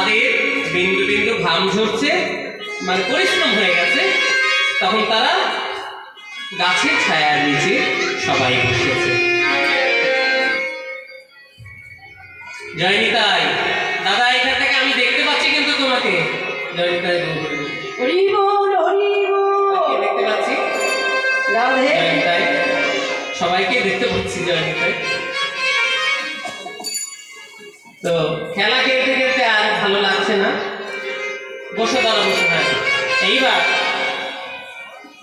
তাদের বিন্দু বিন্দু ঘাম ঝরছে, মানে পরিশ্রম হয়ে গেছে, তখন তারা গাছের ছায়ার নিচে সবাই বসেছে। জয়নিতাই, দাদা এখান থেকে আমি দেখতে পাচ্ছি কিন্তু তোমাকে। জয়নিতাই দেখতে পাচ্ছি, জয়নিতাই সবাইকে দেখতে পাচ্ছি। জয়নিতাই তো খেলা খেলতে খেলতে আর ভালো লাগছে না, বসে দাঁড়া বসে থাকে। এইবার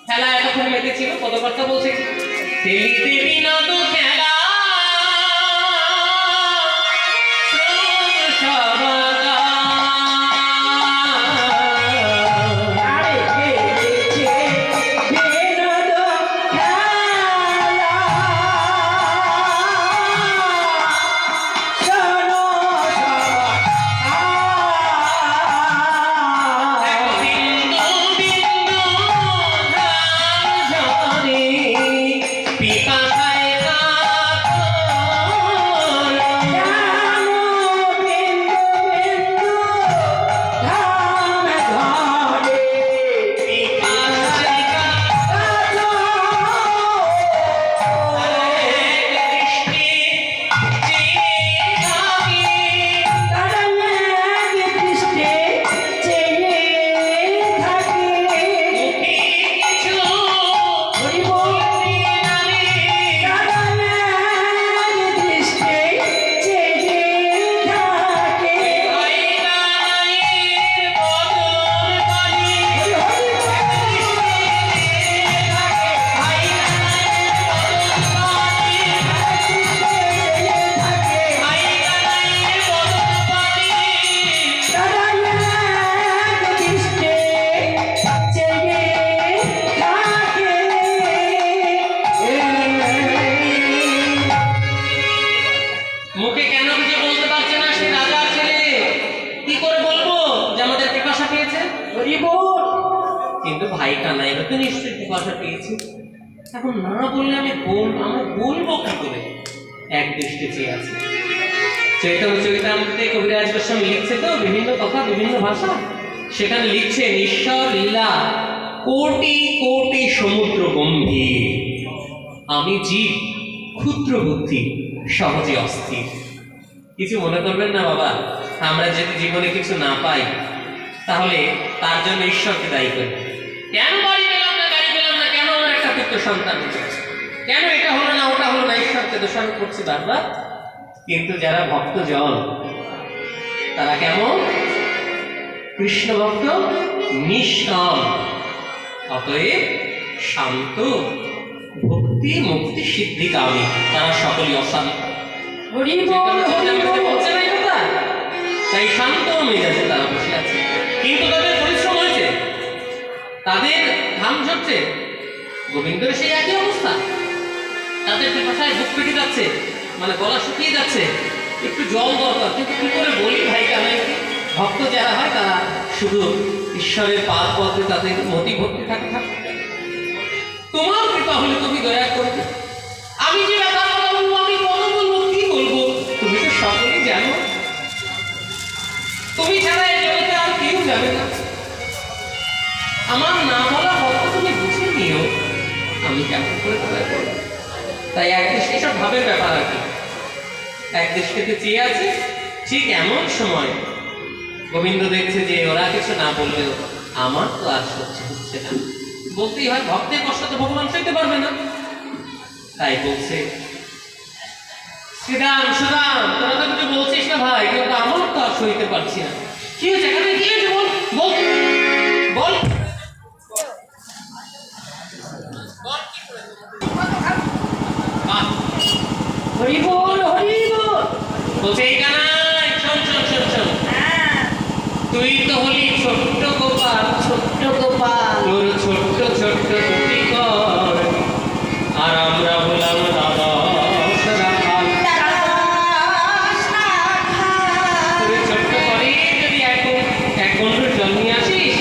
খেলা এতক্ষণ মেতেছিল, পদকর্তা বলছে খেলিতে বিনোদ খেলা কিন্তু ভাই কানাইরা তো নিশ্চয়ই পিপাসা পেয়েছে। এখন না বললে আমি বলবো কি করে? এক দৃষ্টি চেয়ে আছে। চৈতন্য চরিতামৃতে কবিরাজ গোস্বামী লিখছে তো বিভিন্ন কথা বিভিন্ন ভাষা, সেখানে লিখছে ঈশ্বর লীলা কোটি কোটি সমুদ্র গম্ভীর, আমি জীব ক্ষুদ্র বুদ্ধি সহজে অস্থির। কিছু মনে করবেন না বাবা, আমরা যদি জীবনে কিছু না পাই তাহলে তার জন্য ঈশ্বরকে দায়ী করি। কেন বাড়ি পেলাম না, গাড়ি পেলাম না, কেন আমার একটা পুত্র সন্তান হচ্ছে, কেন এটা হলো না ওটা হলো না, ঈশ্বরকে দোষারোপ করছি বারবার। কিন্তু যারা ভক্ত জন তারা কেমন? কৃষ্ণ ভক্ত নিষ্কাম, অতএব শান্ত, ভক্তি মুক্তি সিদ্ধি কামী, তারা সকলেই অশান্ত। তাই শান্ত মেজাজে তারা বসে আছে। কিন্তু তাদের পরিশ্রম হয়েছে, তাদের ঘাম ঝরছে। গোবিন্দের সেই একই অবস্থা, তাদের ভাষায় বুক পেটে যাচ্ছে, মানে গলা শুকিয়ে যাচ্ছে, একটু জল দরকার। কিন্তু কি করে বলি ভাই কানাই? ভক্ত যারা হয় তারা শুধু ঈশ্বরের পাদ পদ্মে তাদের মতি ভক্তি থাকে। তোমার কৃপা হলে তুমি দয়া করবে। আমি যে কথা বলবো, আমি কত বলবো, কি বলবো? তুমি তো সকলেই জানো, তুমি ছাড়া এই জগতে আর কেউ জানে না। আমার না বলা হয়তো তুমি বুঝে নিও, আমি কেমন করে দয়া করবো। তাই এক দৃষ্টি সব ভাবের ব্যাপার আর কি। এক দৃষ্টিতে চেয়ে আছে। ঠিক এমন সময় গোবিন্দ দেখছে যে ওরা কিছু না বললেও আমার তো আর সহ্য হচ্ছে না, বলতেই হয়, ভক্তের কষ্ট তো ভগবান সইতে পারবে না। তাই বলছে, শ্রীরাম সুরাম, তোরা তো কিছু বলছিস না ভাই, কিন্তু আমার তো আর সইতে পারছি না। কি হয়েছে? এখানে কি হয়েছে? বল বল বল। হরি বল হরি বল বলছে। এই কানাই, শোন শোন শোন শোন, তুই তো হলি ছোট্ট গোপাল, ছোট্ট গোপাল, তোর ছোট্ট ছোট্ট দুটি কর, আর আমরা হলাম দাদা রাখাল। তুই ছোট্ট করে যদি এক বন্ধুর জল নিয়ে আসিস,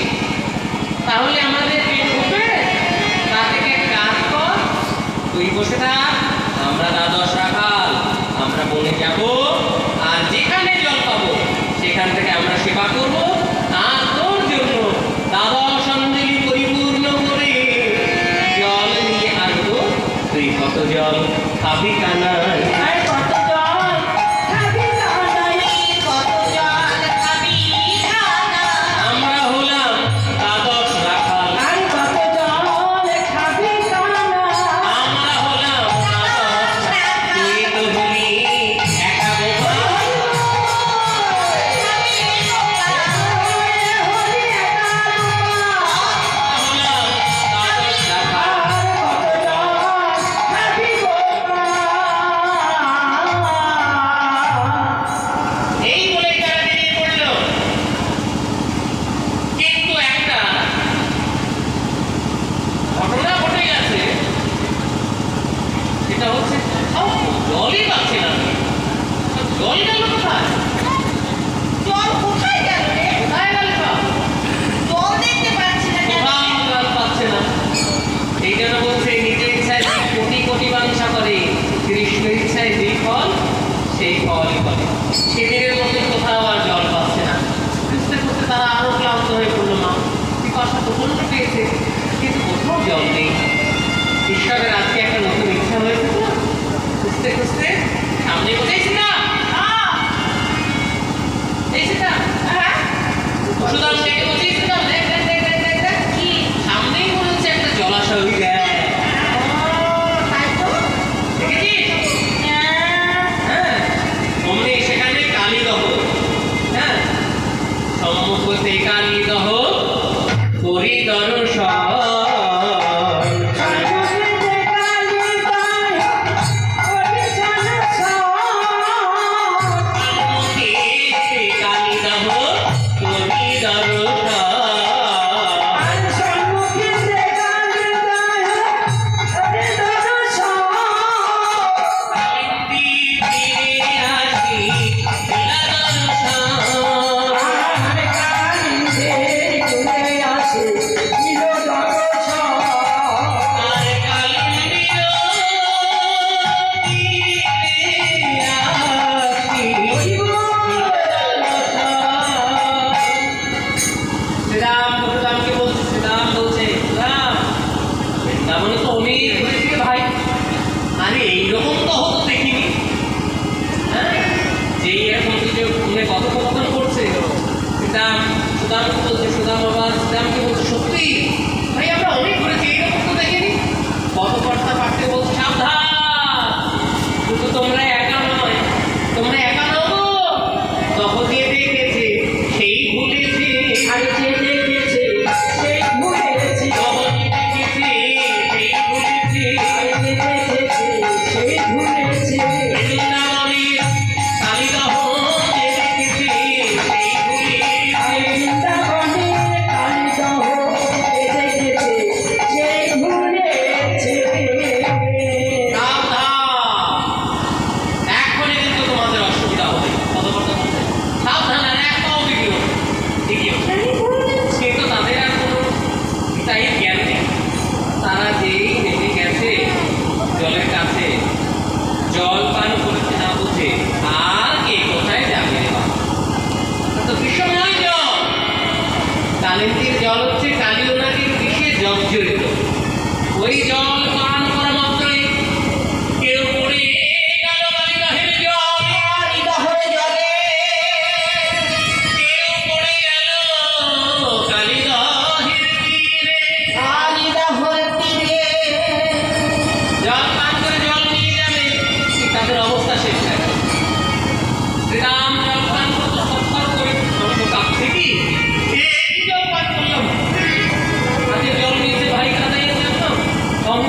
তাহলে আমাদের পেট উঠবে। তা থেকে কাজ কর, তুই বসে থাক, আমরা দ্বাদশ রাখাল, আমরা বনে যাব, আর যেখানে জল পাবো সেখান থেকে আমরা সেবা করব আর তোর জন্য দ্বাদশ অঞ্জলি পরিপূর্ণ করে জল নিয়ে আসবো। তুই কত জল খাবি কানাই? আর কত জল খাবি কানাই, কত জল খাবি কানাই। আমরা হলাম দ্বাদশ রাখাল, আর কত জল খাবি কানাই। আমরা হলাম দ্বাদশ, তুই তো হলি একা বোকা। হলাম দ্বাদশ রাখাল। এই বলে তারা বেরিয়ে পড়ল। কিন্তু একটা ঘটনা ঘটে গেছে, সেটা হচ্ছে কোথাও জলই পাচ্ছে না। জল গেল কোথায়? জল কোথায় গেল রে? কোথায় গেল সব? জল দেখতে পাচ্ছি না কেন? কোথাও জল পাচ্ছে না। এই জন্য বলছে নিজের ইচ্ছায় যে কোটি কোটি বাঞ্ছা করে, কৃষ্ণ ইচ্ছায় যে ফল সেই ফলই করে। সেদিনের মধ্যে কোথাও আর জল পাচ্ছে না। খুঁজতে খুঁজতে তারা আরো ক্লান্ত হয়ে পড়লো। মা পিপাসা প্রচন্ড পেয়েছে, কিন্তু কোথাও জল নেই। ঈশ্বরের আজকে একটা নতুন ইচ্ছা হয়েছে তো, খুঁজতে খুঁজতে সামনে বোঝাইছি না এই সেটা সুদাম ডেকে বোঝাইছিলাম, দেখ দেখ দেখ দেখ দেখ দেখ কি? সামনেই মনে হচ্ছে একটা জলাশয়। ওই দেখ, তাই তো? দেখেছিস? হ্যাঁ, অমনি সেখানে কালীদহ, হ্যাঁ, সম্মুখতে কালীদহ করি দর্শন। সম্মুখে কালীদহ করি দর্শন। কালিন্দী তীরে আসি লীলা দর্শন। আর কালিন্দীর তীরে আসি শ্রীরাম বলরামকে বলছে, শ্রীরাম বলছে, রাম বৃন্দাবনে তো অনেক ঘুরেছি রে ভাই, আরে এইরকম তো হতো দেখিনি। হ্যাঁ, যে এরকম কিছু মানে কথোপকথন করছে শ্রীরাম সুদামকে বলছে, সুদাম বাবা শ্রীরামকে বলছে, সত্যি ভাই আমরা অনেক ঘুরেছি, এইরকম তো দেখিনি। পদকর্তা পাঠকে বলছে, সাবধান, শুধু তোমরা একা নয়, তোমরা একা নও গো। তখন দিয়ে দেখেছে সেই ভুলেছে, তখন দেখেছে সেই ভুলেছে। বৃন্দাবনের কালীদহ যে দেখেছে সেই ভুলেছে। সাবধান, এখনই কিন্তু তোমাদের অসুবিধা হবে। পদকর্তা বলছে, সাবধান, আর এক পাও এগিয়েও এগিয়েও। কিন্তু তাদের আর কোনো তাই জ্ঞান নেই। তারা যেই নেমে গেছে জলের কাছে, জল পান করেছে না বুঝে, আর কে কোথায় যাবে রে বাবা? তো বিষময় জল, কালিন্দীর জল হচ্ছে কালী নদীর বিষে জর্জরিত। ওই জল পান করা মাত্রই কেউ পড়ে গেল কালীদহের জলে, কেউ পড়ে গেল কালীদহের তীরে। জল পান করে জল নিয়ে যাবে, তাদের অবস্থা শেষ হয়ে গেল। শ্রীরাম জল পান করতে সৎকার করে কাঁপছে কি এই জল পান করলাম, হাতে জল নিয়েছে ভাই, কাদাই অঙ্গ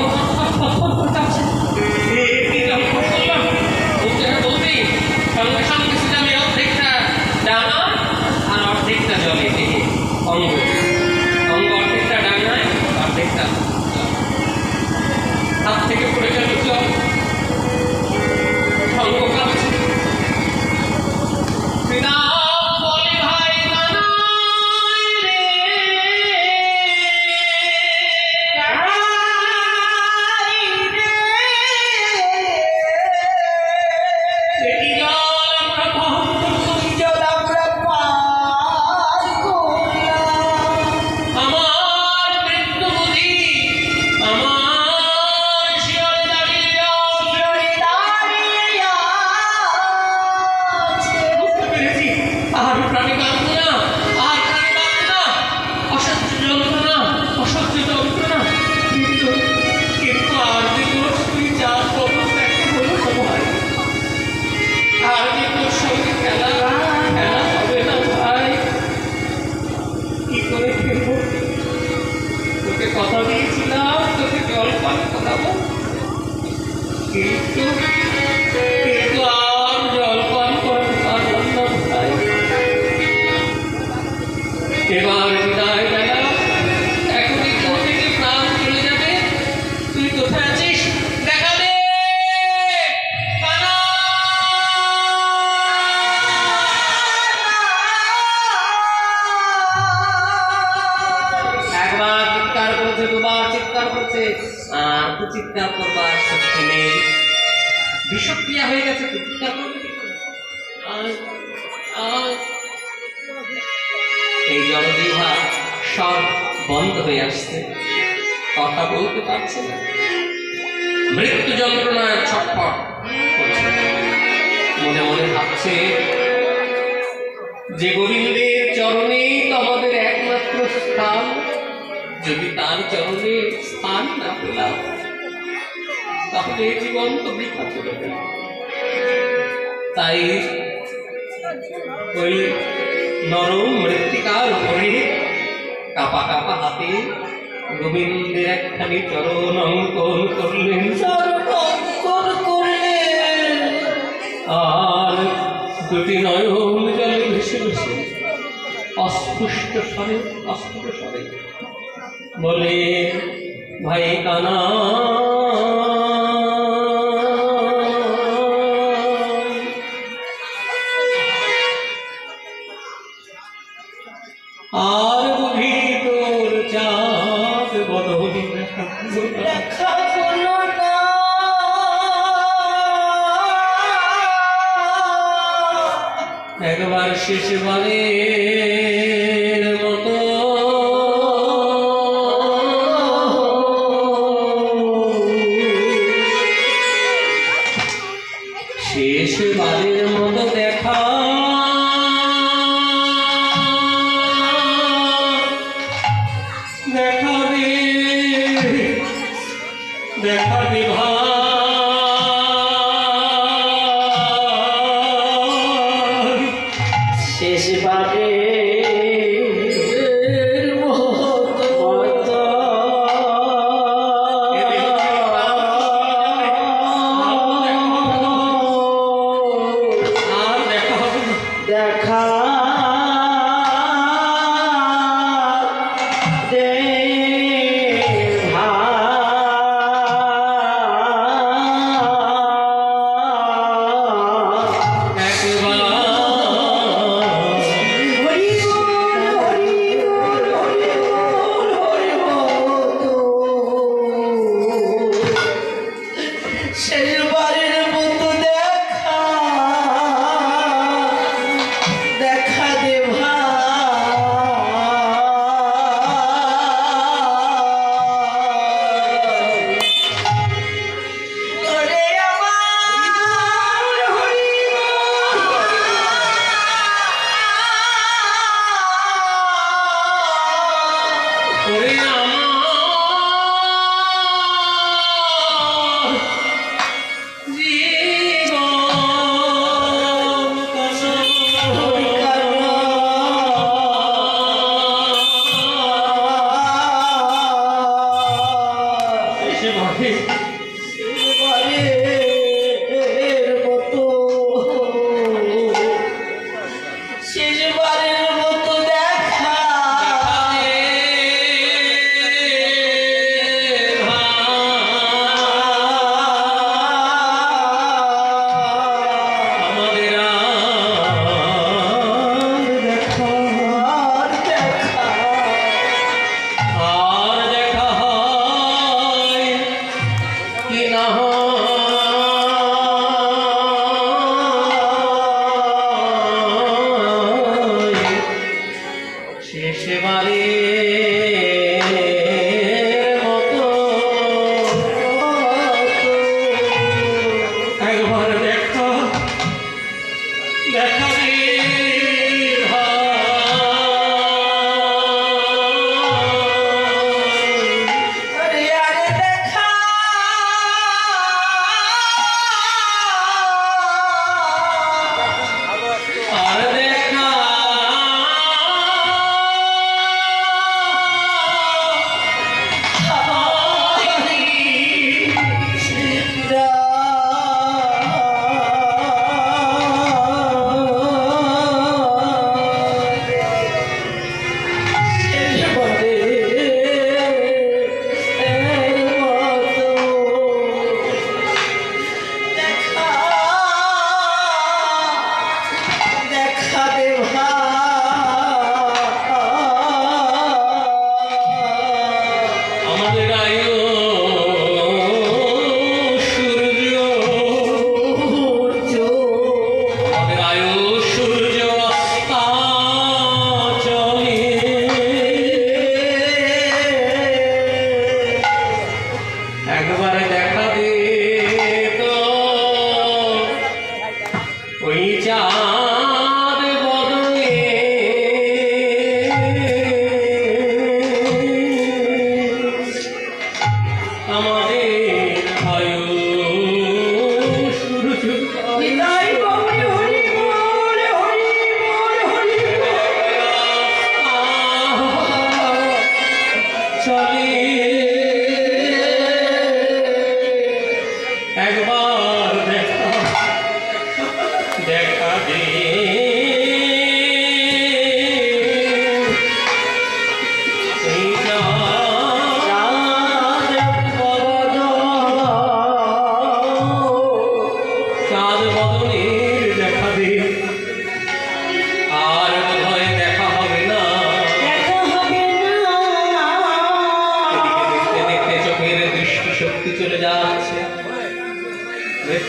করছে, দুবার চিৎকার করছে, আর তো চিৎকার করবার শক্তি নেই, বিষক্রিয়া হয়ে গেছে, তো চিৎকার করবে কি করে? এই জড়জিহ্বা সব বন্ধ হয়ে আসছে, কথা বলতে পারছে না, মৃত্যু যন্ত্রণায় ছটফট করছে, মনে মনে ভাবছে যে গোবিন্দের চরণেই তো আমাদের একমাত্র স্থান, যদি তার চরণে স্থান না পেলাম তাহলে এই জীবন তো বৃথা চলে গেল। তাই ওই নরম মৃত্তিকার উপরে কাপা কাপা হাতে গোবিন্দের একখানি চরণ অঙ্কন করলেন, আর দুটি নয়ন জলে ভেসে ভেসে অস্ফুষ্ট স্বরে বলে, ভাই কানা আর বুঝি তোর চাঁদ বদল দেখা হলো না, একবার শেষবারের মতো শেষবারের মতো দেখা দেখা দে ভাই, শেষবারে আর দেখা হবে না। দেখা দে শেষবারের মতো দেখা দে ভাই, ওরে আমার হরি ওরে আমার জীবন শেষবারের মতো দেখা আমাদের আর দেখা হয় কি না হয়, শেষবারে মতো একবার দেখা দেখা দে ভাই। আরে দেখা আর দেখা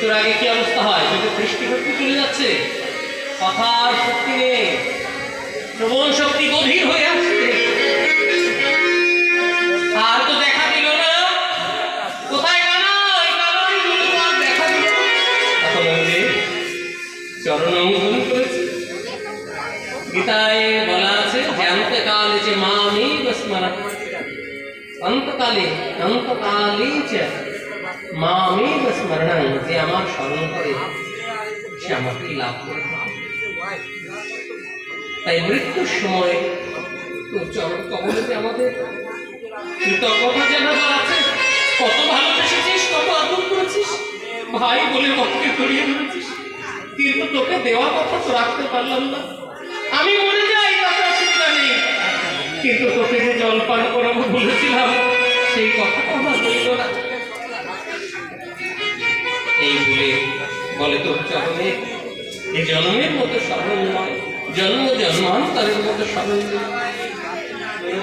মৃত্যুর আগে কি অবস্থা হয়? চোখে দৃষ্টি শক্তি চলে যাচ্ছে, কথার শক্তি নেই, শ্রবণ শক্তি গভীর হয়ে আসছে, আর তো দেখা দিল না। কোথায় কানাই? কানাই বলে তো আর দেখা দিল না। তখন ওই যে চরণ অঙ্গন করেছে। গীতায় বলা আছে যে অন্তকালে যে মামেব স্মরণ, অন্তকালে যে মামেব স্মরণ, যে আমার স্মরণ করে সে আমাকে লাভ করে। তাই মৃত্যুর সময় তো চরণ কমলে যে আমাদের কৃতজ্ঞতা জানাবার আছে। কত ভালোবেসেছিস, কত আদর করেছিস, ভাই বলে মনকে জড়িয়ে ধরেছিস, কিন্তু তোকে দেওয়া কথা তো রাখতে পারলাম না। আমি মরে যাই তাতে অসুবিধা নেই, কিন্তু তোকে যে জল পান করাবো বলেছিলাম সেই কথাটা আমার রইল না। এই বলে তোর চরণে এই জন্মের মতো স্মরণ নয়, জন্ম জন্মান্তরের মতো স্মরণ নয়।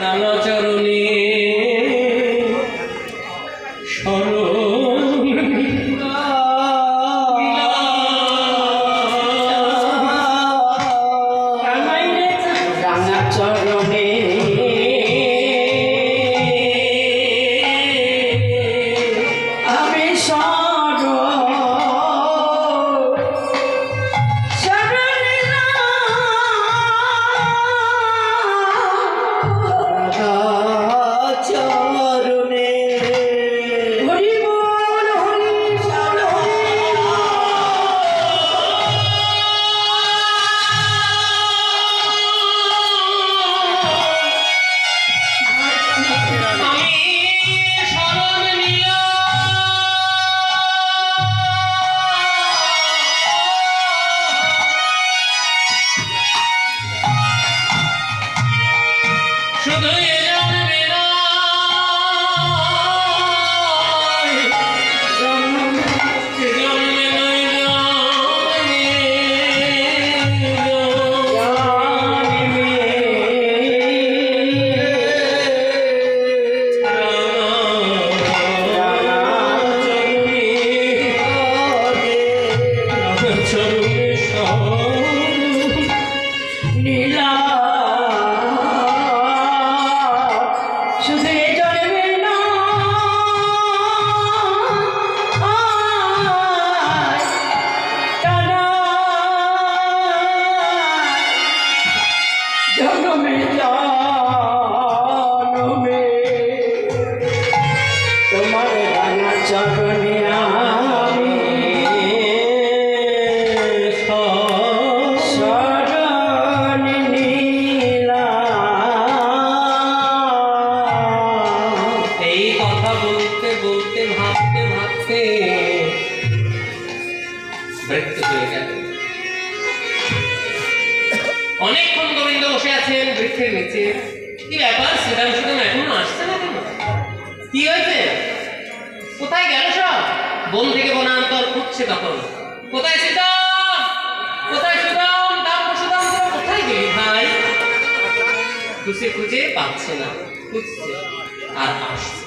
রাঙা চরণে অনেকক্ষণ গোবিন্দ বসে আছেন বৃক্ষের নিচে। কি ব্যাপার, শ্রীরাম এখনো আসছে না কেন? কি হয়েছে? কোথায় গেল সব? বন থেকে বনান্তর খুঁজছে তখন। কোথায় সীতাম, কোথায় সুদাম, দাম সুদাম, কোথায় গেলি ভাই? খুঁজে পাচ্ছে না, খুঁজছে আর আসছে।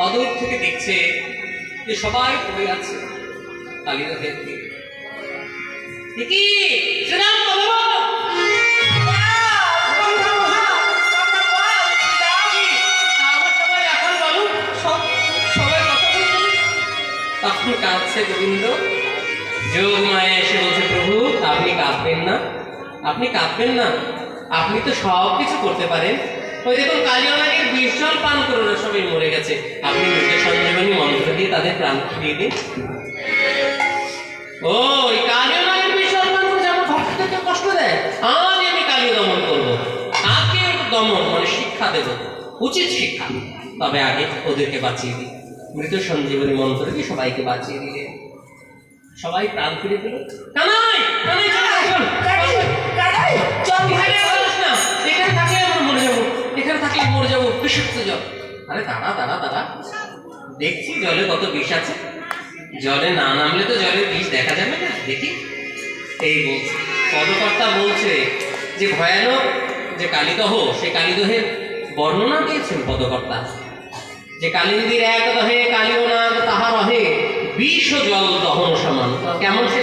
অদূর থেকে দেখছে যে সবাই পড়ে আছে কালীরথের দিকে। কি শ্রীরাম বলো, তখন কাঁদছে গোবিন্দ। যোগ মায়া এসে বলছে, প্রভু আপনি কাঁদবেন না, আপনি কাঁদবেন না, আপনি তো সব কিছু করতে পারেন। ওই দেখুন কালিয়ানাগের বিষ জল পান করে না, সবাই মরে গেছে, আপনি মৃত সঞ্জীবনী মন্ত্র দিয়ে তাদের প্রাণ ফিরিয়ে দিন। ওই কালিয়ানাগের বিষ জল পান করে যেমন ভক্তদেরকে কষ্ট দেয়, আজ আমি কালিয়া দমন করবো, তাকে দমন মানে শিক্ষা দেব, উচিত শিক্ষা। তবে আগে ওদেরকে বাঁচিয়ে দিই। মৃত সঞ্জীবনী মন্ত্র দিয়ে সবাইকে বাঁচিয়ে দিলে সবাই প্রাণ ফিরে পেল। কানাই কানাই চল ভাই, না এখানে থাকলে আমরা মরে যাবো, এখানে থাকলে মরে যাবো, বিষাক্ত জল। আরে দাঁড়া দাঁড়া দাঁড়া, দেখছি জলে কত বিষ আছে, জলে না নামলে তো জলের বিষ দেখা যাবে না, দেখি। এই বলছে পদকর্তা, বলছে যে ভয়ানক যে কালীদহ, সেই কালীদহের বর্ণনা দিয়েছেন পদকর্তা, যে কালিন্দীর এক দহে কালিও নাগ তাহার বিষ ও জল দহন সমান। কেমন সে